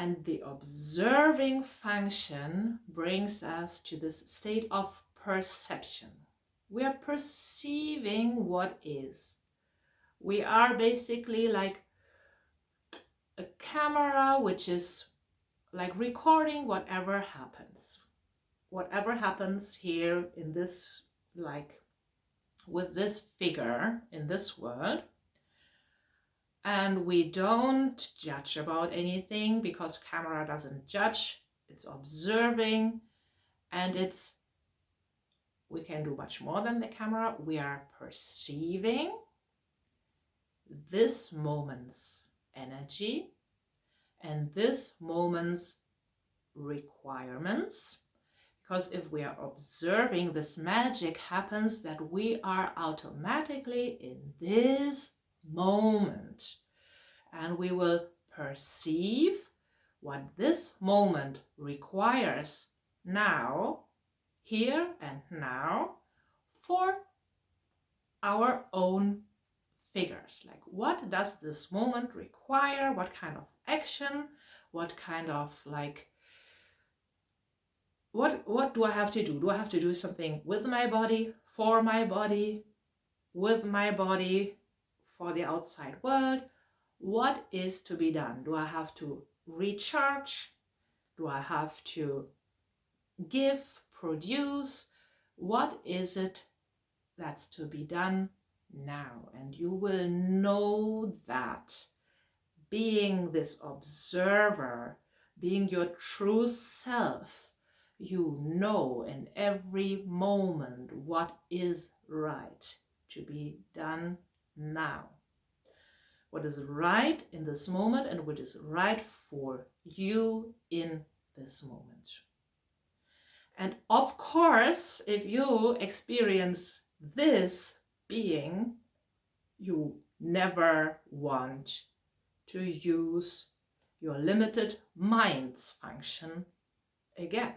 And the observing function brings us to this state of perception. We are perceiving what is. We are basically like a camera which is like recording whatever happens. Whatever happens here in this, like with this figure in this world. And we don't judge about anything because camera doesn't judge. It's observing, and we can do much more than the camera. We are perceiving this moment's energy and this moment's requirements. Because if we are observing, this magic happens that we are automatically in this moment, and we will perceive what this moment requires now, here and now, for our own figures. Like, what does this moment require? What kind of action? What kind of like, what do I have to do? Do I have to do something with my body, for my body, with my body, for the outside world? What is to be done? Do I have to recharge? Do I have to give, produce? What is it that's to be done now? And you will know that being this observer, being your true self, you know in every moment what is right to be done now. What is right in this moment and what is right for you in this moment. And of course, if you experience this being, you never want to use your limited mind's function again.